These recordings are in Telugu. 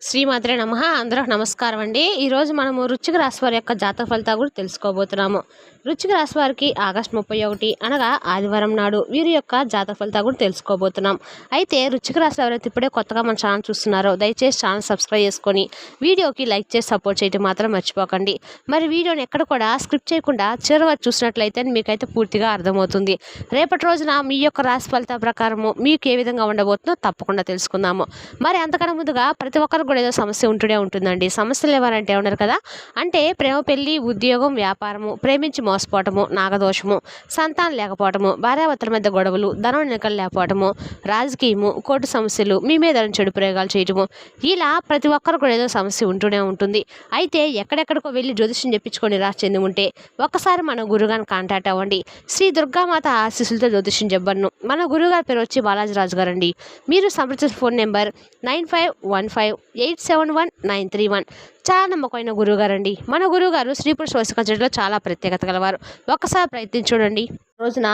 శ్రీమాత్రే నమః. అందరికి నమస్కారం అండి. ఈరోజు మనము వృశ్చిక రాశి వారి యొక్క జాతక ఫలితాలు కూడా తెలుసుకోబోతున్నాము. వృశ్చిక రాశి వారికి ఆగస్టు 31 అనగా ఆదివారం నాడు వీరి యొక్క జాతక ఫలితాలు కూడా తెలుసుకోబోతున్నాం. అయితే వృశ్చిక రాశి ఎవరైతే ఇప్పుడే కొత్తగా మన ఛానల్ చూస్తున్నారో దయచేసి ఛానల్ సబ్స్క్రైబ్ చేసుకొని వీడియోకి లైక్ చేసి సపోర్ట్ చేయడం మాత్రం మర్చిపోకండి. మరి వీడియోని ఎక్కడ కూడా స్క్రిప్ట్ చేయకుండా చివరి వరకు చూసినట్లయితే మీకైతే పూర్తిగా అర్థమవుతుంది. రేపటి రోజున మీ యొక్క రాశి ఫలితాల ప్రకారము మీకు ఏ విధంగా ఉండబోతుందో తప్పకుండా తెలుసుకుందాము. మరి అంతకన్నా ముందుగా ప్రతి ఒక్కరికి కూడా ఏదో సమస్య ఉంటూనే ఉంటుందండి. సమస్యలు ఎవరంటే ఉన్నారు కదా, అంటే ప్రేమ, పెళ్లి, ఉద్యోగం, వ్యాపారము, ప్రేమించి మోసపోవటము, నాగదోషము, సంతానం లేకపోవటము, భార్యాభర్తల మధ్య గొడవలు, ధనం నికలు లేకపోవటము, రాజకీయము, కోర్టు సమస్యలు, మీ మీద చెడు ప్రయోగాలు చేయటము, ఇలా ప్రతి ఒక్కరు కూడా ఏదో సమస్య ఉంటూనే ఉంటుంది. అయితే ఎక్కడెక్కడికో వెళ్ళి జ్యోతిష్యం చెప్పించుకొని నిరాశ చెంది ఉంటే ఒక్కసారి మన గురుగారిని కాంటాక్ట్ అవ్వండి. శ్రీ దుర్గామాత ఆశీస్సులతో జ్యోతిష్యం చెప్పను. మన గురుగారి పేరు వచ్చి బాలాజీరాజు గారు అండి. మీరు సంప్రదించిన ఫోన్ నెంబర్ 9515871931. చాలా నమ్మకమైన గురువుగారు అండి. మన గురువుగారు స్త్రీ పురుష వశీకరణలో చాలా ప్రత్యేకత గలవారు. ఒక్కసారి ప్రయత్నించి చూడండి. రోజున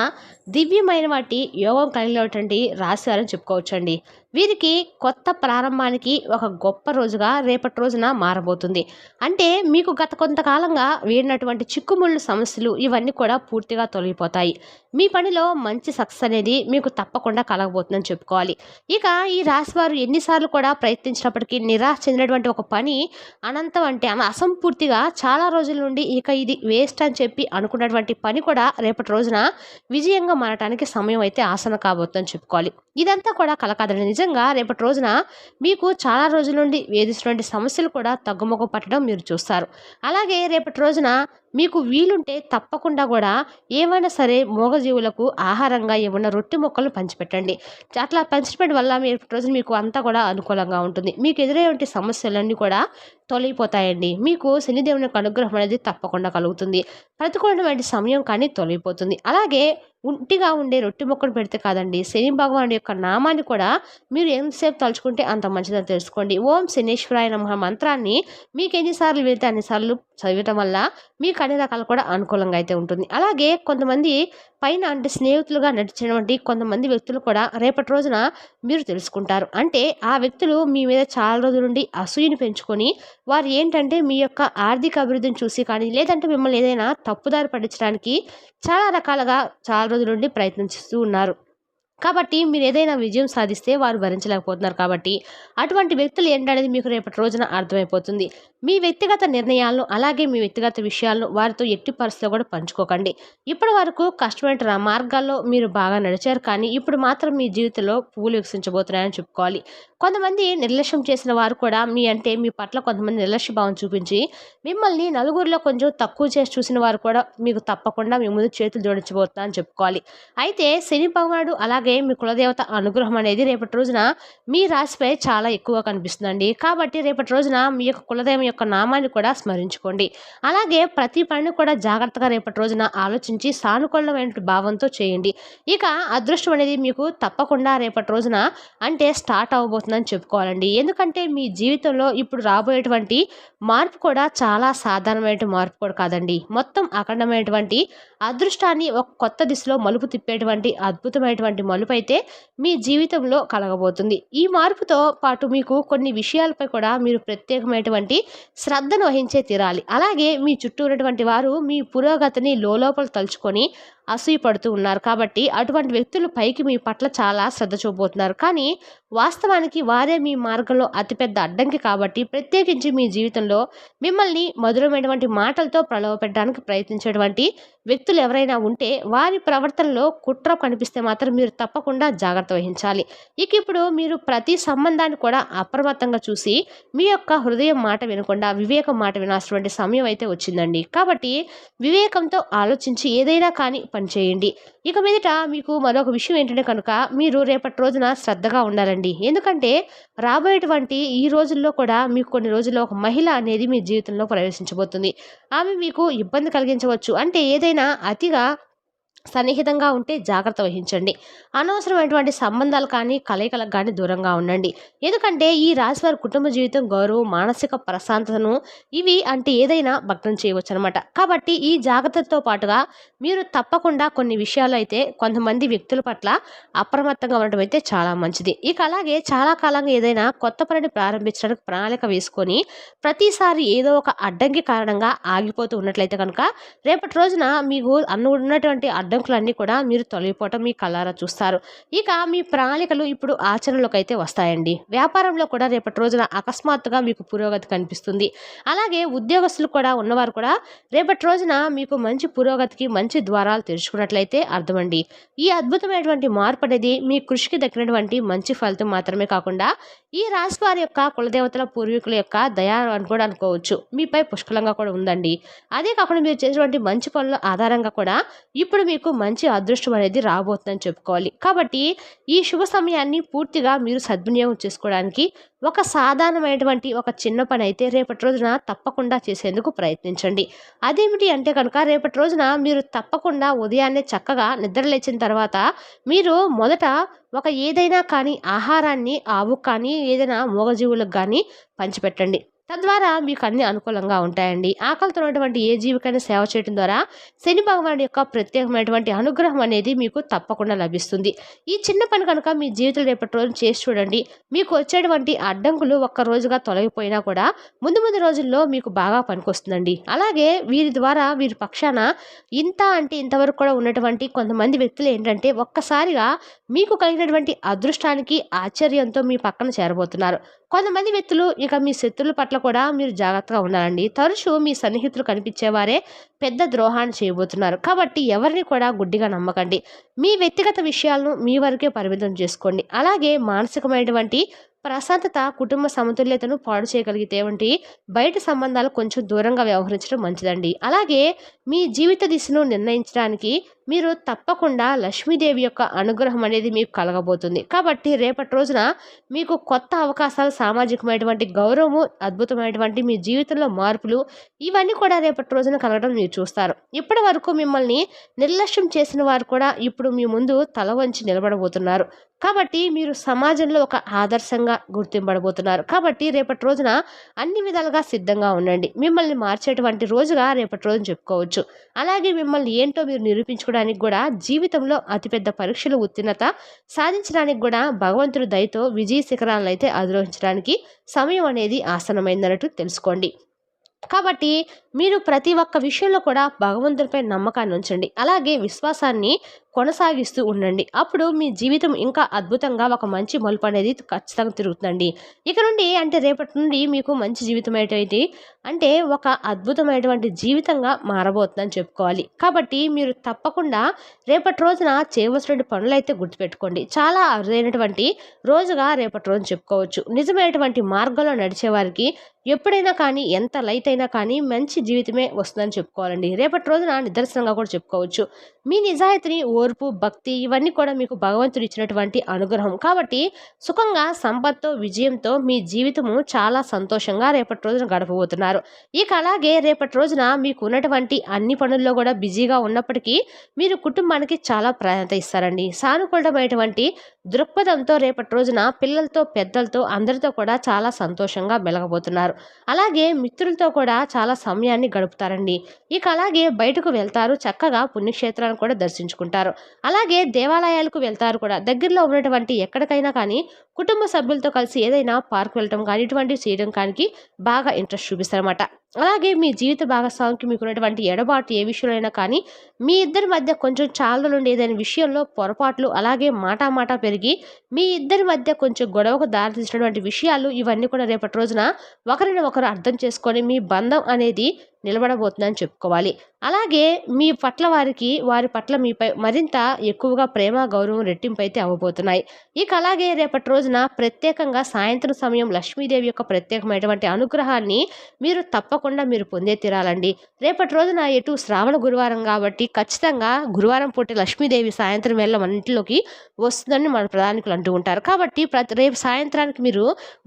దివ్యమైన వాటి యోగం కలిగినటువంటి రాశి వారని చెప్పుకోవచ్చండి. వీరికి కొత్త ప్రారంభానికి ఒక గొప్ప రోజుగా రేపటి రోజున మారబోతుంది. అంటే మీకు గత కొంతకాలంగా వీడినటువంటి చిక్కుముళ్ళు సమస్యలు ఇవన్నీ కూడా పూర్తిగా తొలగిపోతాయి. మీ పనిలో మంచి సక్సెస్ అనేది మీకు తప్పకుండా కలగబోతుందని చెప్పుకోవాలి. ఇక ఈ రాశి వారు ఎన్నిసార్లు కూడా ప్రయత్నించినప్పటికీ నిరాశ చెందినటువంటి ఒక పని అనంతం అంటే అసంపూర్తిగా చాలా రోజుల నుండి ఇక ఇది వేస్ట్ అని చెప్పి అనుకున్నటువంటి పని కూడా రేపటి రోజున విజయంగా మారటానికి సమయం అయితే ఆసన కాబోతుందని చెప్పుకోవాలి. ఇదంతా కూడా కలకాదని నిజంగా రేపటి రోజున మీకు చాలా రోజుల నుండి వేధిస్తున్నటువంటి సమస్యలు కూడా తగ్గుముఖం పట్టడం మీరు చూస్తారు. అలాగే రేపటి రోజున మీకు వీలుంటే తప్పకుండా కూడా ఏమైనా సరే మూగజీవులకు ఆహారంగా ఏమన్నా రొట్టె ముక్కలు పంచిపెట్టండి. అట్లా పంచిపెట్టడం వల్ల మీరు రోజు మీకు అంతా కూడా అనుకూలంగా ఉంటుంది. మీకు ఎదురయ్యే సమస్యలన్నీ కూడా తొలగిపోతాయండి. మీకు శనిదేవుని యొక్క అనుగ్రహం అనేది తప్పకుండా కలుగుతుంది. ప్రతికూలమైన సమయం కానీ తొలగిపోతుంది. అలాగే ఒంటిగా ఉండే రొట్టె ముక్కను పెడితే కాదండి, శని భగవానుడి యొక్క నామాన్ని కూడా మీరు ఎంతసేపు తలుచుకుంటే అంత మంచిదని తెలుసుకోండి. ఓం శనీశ్వరాయ నమః మంత్రాన్ని మీకు ఎన్నిసార్లు వెళ్తే అన్నిసార్లు చదవటం వల్ల మీకు అన్ని రకాలు కూడా అనుకూలంగా అయితే ఉంటుంది. అలాగే కొంతమంది పైన అంటే స్నేహితులుగా నడిచినటువంటి కొంతమంది వ్యక్తులు కూడా రేపటి రోజున మీరు తెలుసుకుంటారు. అంటే ఆ వ్యక్తులు మీ మీద చాలా రోజుల నుండి అసూయని పెంచుకొని వారు ఏంటంటే మీ యొక్క ఆర్థిక అభివృద్ధిని చూసి కానీ లేదంటే మిమ్మల్ని ఏదైనా తప్పుదారి పట్టించడానికి చాలా రకాలుగా చాలా రోజుల నుండి ప్రయత్నిస్తూ ఉన్నారు. కాబట్టి మీరు ఏదైనా విజయం సాధిస్తే వారు భరించలేకపోతున్నారు. కాబట్టి అటువంటి వ్యక్తులు ఏంటనేది మీకు రేపటి రోజున అర్థమైపోతుంది. మీ వ్యక్తిగత నిర్ణయాలను అలాగే మీ వ్యక్తిగత విషయాలను వారితో ఎట్టి పరిస్థితిలో కూడా పంచుకోకండి. ఇప్పటి వరకు కష్టమైన మార్గాల్లో మీరు బాగా నడిచారు, కానీ ఇప్పుడు మాత్రం మీ జీవితంలో పువ్వులు వికసించబోతున్నాయని చెప్పుకోవాలి. కొంతమంది నిర్లక్ష్యం చేసిన వారు కూడా మీ పట్ల కొంతమంది నిర్లక్ష్య భావం చూపించి మిమ్మల్ని నలుగురిలో కొంచెం తక్కువ చేసి చూసిన వారు కూడా మీకు తప్పకుండా మీ ముందు చేతులు జోడించబోతున్నారని చెప్పుకోవాలి. అయితే శని భగవానుడు అలాగే మీ కులదేవత అనుగ్రహం అనేది రేపటి రోజున మీ రాశిపై చాలా ఎక్కువ కనిపిస్తుందండి. కాబట్టి రేపటి రోజున మీ యొక్క కులదైవం యొక్క నామాన్ని కూడా స్మరించుకోండి. అలాగే ప్రతి పనిని కూడా జాగ్రత్తగా రేపటి రోజున ఆలోచించి సానుకూలమైన భావంతో చేయండి. ఇక అదృష్టం అనేది మీకు తప్పకుండా రేపటి రోజున అంటే స్టార్ట్ అవ్వబోతుందని చెప్పుకోవాలండి. ఎందుకంటే మీ జీవితంలో ఇప్పుడు రాబోయేటువంటి మార్పు కూడా చాలా సాధారణమైన మార్పు కూడా కాదండి. మొత్తం అఖండమైనటువంటి అదృష్టాన్ని ఒక కొత్త దిశలో మలుపు తిప్పేటువంటి అద్భుతమైనటువంటి మలుపు అయితే మీ జీవితంలో కలగబోతుంది. ఈ మార్పుతో పాటు మీకు కొన్ని విషయాలపై కూడా మీరు ప్రత్యేకమైనటువంటి శ్రద్ధను వహించే తీరాలి. అలాగే మీ చుట్టూ ఉన్నటువంటి వారు మీ పురోగతిని లోపల తలుచుకొని అసూయపడుతూ ఉన్నారు. కాబట్టి అటువంటి వ్యక్తులు పైకి మీ పట్ల చాలా శ్రద్ధ చూపబోతున్నారు, కానీ వాస్తవానికి వారే మీ మార్గంలో అతిపెద్ద అడ్డంకి. కాబట్టి ప్రత్యేకించి మీ జీవితంలో మిమ్మల్ని మధురమైనటువంటి మాటలతో ప్రలోభపెట్టడానికి ప్రయత్నించేటువంటి వ్యక్తులు ఎవరైనా ఉంటే వారి ప్రవర్తనలో కుట్ర కనిపిస్తే మాత్రం మీరు తప్పకుండా జాగ్రత్త వహించాలి. ఇక ఇప్పుడు మీరు ప్రతి సంబంధాన్ని కూడా అప్రమత్తంగా చూసి మీ యొక్క హృదయం మాట వినకుండా వివేకం మాట వినాల్సినటువంటి సమయం అయితే వచ్చిందండి. కాబట్టి వివేకంతో ఆలోచించి ఏదైనా కానీ పనిచేయండి. ఇక మీదట మీకు మరొక విషయం ఏంటంటే కనుక మీరు రేపటి రోజున శ్రద్ధగా ఉండాలండి. ఎందుకంటే రాబోయేటువంటి ఈ రోజుల్లో కూడా మీకు కొన్ని రోజుల్లో ఒక మహిళ అనేది మీ జీవితంలో ప్రవేశించబోతుంది. ఆమె మీకు ఇబ్బంది కలిగించవచ్చు. అంటే ఏదైనా అతిగా సన్నిహితంగా ఉంటే జాగ్రత్త వహించండి. అనవసరమైనటువంటి సంబంధాలు కానీ, కలయికలకు గానీ దూరంగా ఉండండి. ఎందుకంటే ఈ రాశి వారి కుటుంబ జీవితం, గౌరవం, మానసిక ప్రశాంతతను ఇవి అంటే ఏదైనా భగ్నం చేయవచ్చనమాట. కాబట్టి ఈ జాగ్రత్తతో పాటుగా మీరు తప్పకుండా కొన్ని విషయాల్లో అయితే కొంతమంది వ్యక్తుల పట్ల అప్రమత్తంగా ఉండడం అయితే చాలా మంచిది. ఇక అలాగే చాలా కాలంగా ఏదైనా కొత్త పనిని ప్రారంభించడానికి ప్రణాళిక వేసుకొని ప్రతిసారి ఏదో ఒక అడ్డంకి కారణంగా ఆగిపోతూ ఉన్నట్లయితే కనుక రేపటి రోజున మీకు ఉన్నటువంటి అడ్డంకులన్నీ కూడా మీరు తొలగిపోవటం మీ కళ్ళారా చూస్తారు. ఇక మీ ప్రణాళికలు ఇప్పుడు ఆచరణలోకి అయితే వస్తాయండి. వ్యాపారంలో కూడా రేపటి రోజున అకస్మాత్తుగా మీకు పురోగతి కనిపిస్తుంది. అలాగే ఉద్యోగస్తులు కూడా ఉన్నవారు కూడా రేపటి రోజున మీకు మంచి పురోగతికి మంచి ద్వారాలు తెరుచుకున్నట్లయితే అర్థమండి. ఈ అద్భుతమైనటువంటి మార్పు అనేది మీ కృషికి దక్కినటువంటి మంచి ఫలితం మాత్రమే కాకుండా ఈ రాశి వారి యొక్క కులదేవతల పూర్వీకుల యొక్క దయా అని కూడా అనుకోవచ్చు మీపై పుష్కలంగా కూడా ఉందండి. అదే కాకుండా మీరు చేసినటువంటి మంచి పనుల ఆధారంగా కూడా ఇప్పుడు మీకు మంచి అదృష్టం అనేది రాబోతుందని చెప్పుకోవాలి. కాబట్టి ఈ శుభ సమయాన్ని పూర్తిగా మీరు సద్వినియోగం చేసుకోవడానికి ఒక సాధారణమైనటువంటి ఒక చిన్న పని అయితే రేపటి రోజున తప్పకుండా చేసేందుకు ప్రయత్నించండి. అదేమిటి అంటే కనుక రేపటి రోజున మీరు తప్పకుండా ఉదయాన్నే చక్కగా నిద్ర లేచిన తర్వాత మీరు మొదట ఒక ఏదైనా కానీ ఆహారాన్ని ఆవుకు కానీ ఏదైనా మూగజీవులకు కానీ పంచిపెట్టండి. తద్వారా మీకు అన్ని అనుకూలంగా ఉంటాయండి. ఆకలితో ఉన్నటువంటి ఏ జీవికైనా సేవ చేయడం ద్వారా శని భగవానుడి యొక్క ప్రత్యేకమైనటువంటి అనుగ్రహం అనేది మీకు తప్పకుండా లభిస్తుంది. ఈ చిన్న పని కనుక మీ జీవితంలో రేపటి రోజు చేసి చూడండి. మీకు వచ్చేటువంటి అడ్డంకులు ఒక్క రోజుగా తొలగిపోయినా కూడా ముందు ముందు రోజుల్లో మీకు బాగా పనికొస్తుందండి. అలాగే వీరి ద్వారా వీరి పక్షాన ఇంత అంటే ఇంతవరకు కూడా ఉన్నటువంటి కొంతమంది వ్యక్తులు ఏంటంటే ఒక్కసారిగా మీకు కలిగినటువంటి అదృష్టానికి ఆశ్చర్యంతో మీ పక్కన చేరబోతున్నారు. కొంతమంది వ్యక్తులు ఇక మీ శత్రువుల పట్ల కూడా మీరు జాగ్రత్తగా ఉండాలండి. తరచూ మీ సన్నిహితులు కనిపించేవారే పెద్ద ద్రోహాన్ని చేయబోతున్నారు. కాబట్టి ఎవరిని కూడా గుడ్డిగా నమ్మకండి. మీ వ్యక్తిగత విషయాలను మీ వరకే పరిమితం చేసుకోండి. అలాగే మానసికమైనటువంటి ప్రశాంతత, కుటుంబ సమతుల్యతను పాడు చేయగలిగితే వంటి బయట సంబంధాలు కొంచెం దూరంగా వ్యవహరించడం మంచిదండి. అలాగే మీ జీవిత దిశను నిర్ణయించడానికి మీరు తప్పకుండా లక్ష్మీదేవి యొక్క అనుగ్రహం అనేది మీకు కలగబోతుంది. కాబట్టి రేపటి రోజున మీకు కొత్త అవకాశాలు, సామాజికమైనటువంటి గౌరవము, అద్భుతమైనటువంటి మీ జీవితంలో మార్పులు ఇవన్నీ కూడా రేపటి రోజున కలగడం మీరు చూస్తారు. ఇప్పటి వరకు మిమ్మల్ని నిర్లక్ష్యం చేసిన వారు కూడా ఇప్పుడు మీ ముందు తల వంచి నిలబడబోతున్నారు. కాబట్టి మీరు సమాజంలో ఒక ఆదర్శంగా గుర్తింపబడబోతున్నారు. కాబట్టి రేపటి రోజున అన్ని విధాలుగా సిద్ధంగా ఉండండి. మిమ్మల్ని మార్చేటువంటి రోజుగా రేపటి రోజున చెప్పుకోవచ్చు. అలాగే మిమ్మల్ని ఏంటో మీరు నిరూపించుకోవడానికి కూడా జీవితంలో అతిపెద్ద పరీక్షలు ఉత్తీర్ణత సాధించడానికి కూడా భగవంతుడి దయతో విజయ శిఖరాలను అయితే అధిరోహించడానికి సమయం అనేది ఆసన్నమైందన్నట్టు తెలుసుకోండి. కాబట్టి మీరు ప్రతి ఒక్క విషయంలో కూడా భగవంతుడిపై నమ్మకాన్ని ఉంచండి. అలాగే విశ్వాసాన్ని కొనసాగిస్తూ ఉండండి. అప్పుడు మీ జీవితం ఇంకా అద్భుతంగా ఒక మంచి మలుపు అనేది ఖచ్చితంగా తిరుగుతుందండి. ఇక నుండి అంటే రేపటి నుండి మీకు మంచి జీవితం ఏంటి అంటే ఒక అద్భుతమైనటువంటి జీవితంగా మారబోతుందని చెప్పుకోవాలి. కాబట్టి మీరు తప్పకుండా రేపటి రోజున చేయవలసిన పనులు అయితే గుర్తుపెట్టుకోండి. చాలా అరుదైనటువంటి రోజుగా రేపటి రోజు చెప్పుకోవచ్చు. నిజమైనటువంటి మార్గంలో నడిచే వారికి ఎప్పుడైనా కానీ ఎంత లైట్ అయినా కానీ మంచి జీవితమే వస్తుందని చెప్పుకోవాలండి. రేపటి రోజున నిదర్శనంగా కూడా చెప్పుకోవచ్చు. మీ నిజాయితీని, ఓర్పు, భక్తి ఇవన్నీ కూడా మీకు భగవంతుడు ఇచ్చినటువంటి అనుగ్రహం. కాబట్టి సుఖంగా, సంపత్తో, విజయంతో మీ జీవితము చాలా సంతోషంగా రేపటి రోజున గడపబోతున్నారు. ఇక అలాగే రేపటి రోజున మీకు ఉన్నటువంటి అన్ని పనుల్లో కూడా బిజీగా ఉన్నప్పటికీ మీరు కుటుంబానికి చాలా ప్రాధాన్యత ఇస్తారండి. సానుకూలమైనటువంటి దృక్పథంతో రేపటి రోజున పిల్లలతో, పెద్దలతో అందరితో కూడా చాలా సంతోషంగా మెలగబోతున్నారు. అలాగే మిత్రులతో కూడా చాలా సమయాన్ని గడుపుతారండి. ఇక అలాగే బయటకు వెళ్తారు, చక్కగా పుణ్యక్షేత్రాలను కూడా దర్శించుకుంటారు. అలాగే దేవాలయాలకు వెళ్తారు కూడా. దగ్గరలో ఉన్నటువంటి ఎక్కడికైనా కానీ కుటుంబ సభ్యులతో కలిసి ఏదైనా పార్క్ వెళ్ళటం కానీ ఇటువంటివి చేయడం కానీ బాగా ఇంట్రెస్ట్ చూపిస్తారన్నమాట. అలాగే మీ జీవిత భాగస్వామికి మీకున్నటువంటి ఎడబాటు ఏ విషయంలో కానీ మీ ఇద్దరి మధ్య కొంచెం చాలా నుండి ఏదైనా విషయంలో పొరపాట్లు అలాగే మాట పెరిగి మీ ఇద్దరి మధ్య కొంచెం గొడవకు దారితీసినటువంటి విషయాలు ఇవన్నీ కూడా రేపటి రోజున ఒకరిని ఒకరు అర్థం చేసుకొని మీ బంధం అనేది నిలబడబోతుందని చెప్పుకోవాలి. అలాగే మీ పట్ల వారి పట్ల మీపై మరింత ఎక్కువగా ప్రేమ, గౌరవం రెట్టింపు అయితే అవ్వబోతున్నాయి. ఇక అలాగే రేపటి రోజున ప్రత్యేకంగా సాయంత్రం సమయం లక్ష్మీదేవి యొక్క ప్రత్యేకమైనటువంటి అనుగ్రహాన్ని మీరు తప్పకుండా తప్పకుండా మీరు పొందే తీరాలండి. రేపటి రోజున ఎటు శ్రావణ గురువారం కాబట్టి ఖచ్చితంగా గురువారం పూట లక్ష్మీదేవి సాయంత్రం వేళ మన ఇంట్లోకి వస్తుందని మన ప్రధానికులు అంటూ ఉంటారు. కాబట్టి రేపు సాయంత్రానికి మీరు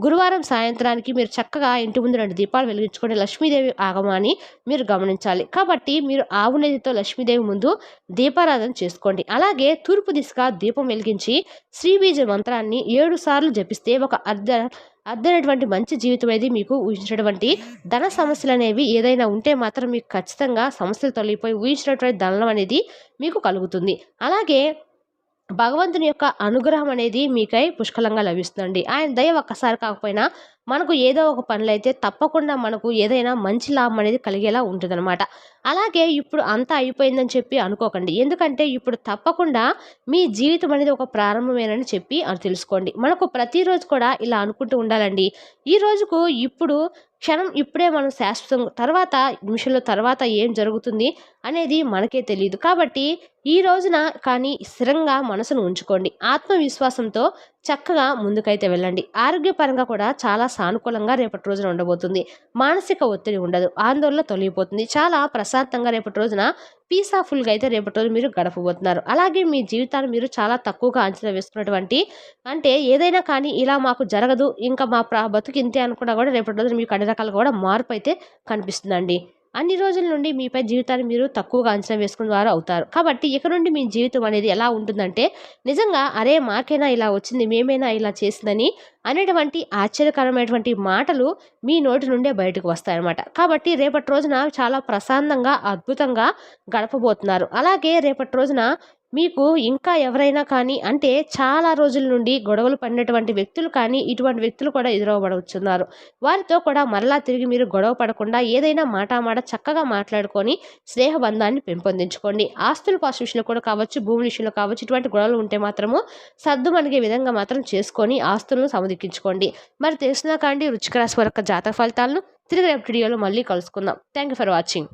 గురువారం సాయంత్రానికి మీరు చక్కగా ఇంటి ముందు 2 దీపాలు వెలిగించుకొని లక్ష్మీదేవి ఆగమాన్ని మీరు గమనించాలి. కాబట్టి మీరు ఆవు నెయ్యితో లక్ష్మీదేవి ముందు దీపారాధన చేసుకోండి. అలాగే తూర్పు దిశగా దీపం వెలిగించి శ్రీబీజ మంత్రాన్ని 7 సార్లు జపిస్తే ఒక అర్థమైనటువంటి మంచి జీవితం అనేది మీకు ఊహించినటువంటి ధన సమస్యలు అనేవి ఏదైనా ఉంటే మాత్రం మీకు ఖచ్చితంగా సమస్యలు తొలగిపోయి ఊహించినటువంటి ధనం అనేది మీకు కలుగుతుంది. అలాగే భగవంతుని యొక్క అనుగ్రహం అనేది మీకై పుష్కలంగా లభిస్తుందండి. ఆయన దయ ఒక్కసారి కాకపోయినా మనకు ఏదో ఒక పనులైతే తప్పకుండా మనకు ఏదైనా మంచి లాభం అనేది కలిగేలా ఉంటుందన్నమాట. అలాగే ఇప్పుడు అంతా అయిపోయిందని చెప్పి అనుకోకండి. ఎందుకంటే ఇప్పుడు తప్పకుండా మీ జీవితం అనేది ఒక ప్రారంభమేనని చెప్పి తెలుసుకోండి. మనకు ప్రతిరోజు కూడా ఇలా అనుకుంటూ ఉండాలండి. ఈ రోజుకు ఇప్పుడు క్షణం ఇప్పుడే మనం శాశ్వతం, తర్వాత నిమిషంలో తర్వాత ఏం జరుగుతుంది అనేది మనకే తెలియదు. కాబట్టి ఈ రోజున కానీ స్థిరంగా మనసును ఉంచుకోండి. ఆత్మవిశ్వాసంతో చక్కగా ముందుకైతే వెళ్ళండి. ఆరోగ్యపరంగా కూడా చాలా సానుకూలంగా రేపటి రోజున ఉండబోతుంది. మానసిక ఒత్తిడి ఉండదు, ఆందోళన తొలగిపోతుంది. చాలా ప్రశాంతంగా రేపటి రోజున పీస్ఫుల్గా అయితే రేపటి రోజు మీరు గడపబోతున్నారు. అలాగే మీ జీవితాన్ని మీరు చాలా తక్కువగా అంచనా వేసుకున్నటువంటి, అంటే ఏదైనా కానీ ఇలా మాకు జరగదు, ఇంకా మా బతుకు ఇంతే అనుకున్నా కూడా రేపటి రోజున మీకు అన్ని రకాలుగా కూడా మార్పు అయితే కనిపిస్తుందండి. అన్ని రోజుల నుండి మీపై జీవితాన్ని మీరు తక్కువగా అంచనా వేసుకున్న వారు అవుతారు. కాబట్టి ఇక నుండి మీ జీవితం అనేది ఎలా ఉంటుందంటే నిజంగా అరే మాకైనా ఇలా వచ్చింది, మేమైనా ఇలా చేసిందని అనేటువంటి ఆశ్చర్యకరమైనటువంటి మాటలు మీ నోటి నుండే బయటకు వస్తాయన్నమాట. కాబట్టి రేపటి రోజున చాలా ప్రశాంతంగా అద్భుతంగా గడపబోతున్నారు. అలాగే రేపటి రోజున మీకు ఇంకా ఎవరైనా కానీ, అంటే చాలా రోజుల నుండి గొడవలు పడినటువంటి వ్యక్తులు కానీ ఇటువంటి వ్యక్తులు కూడా ఎదురవబడుతున్నారు. వారితో కూడా మరలా తిరిగి మీరు గొడవ పడకుండా ఏదైనా మాట చక్కగా మాట్లాడుకొని స్నేహబంధాన్ని పెంపొందించుకోండి. ఆస్తుల పాస్ విషయంలో కూడా కావచ్చు, భూముల విషయంలో కావచ్చు, ఇటువంటి గొడవలు ఉంటే మాత్రము సర్దుమణిగే విధంగా మాత్రం చేసుకొని ఆస్తులను సమధించుకోండి. మరి తెలిసినా కానీ వృశ్చిక రాశి వారి యొక్క జాతక ఫలితాలను తిరిగి రేపు వీడియోలో మళ్ళీ కలుసుకుందాం. Thank you for watching.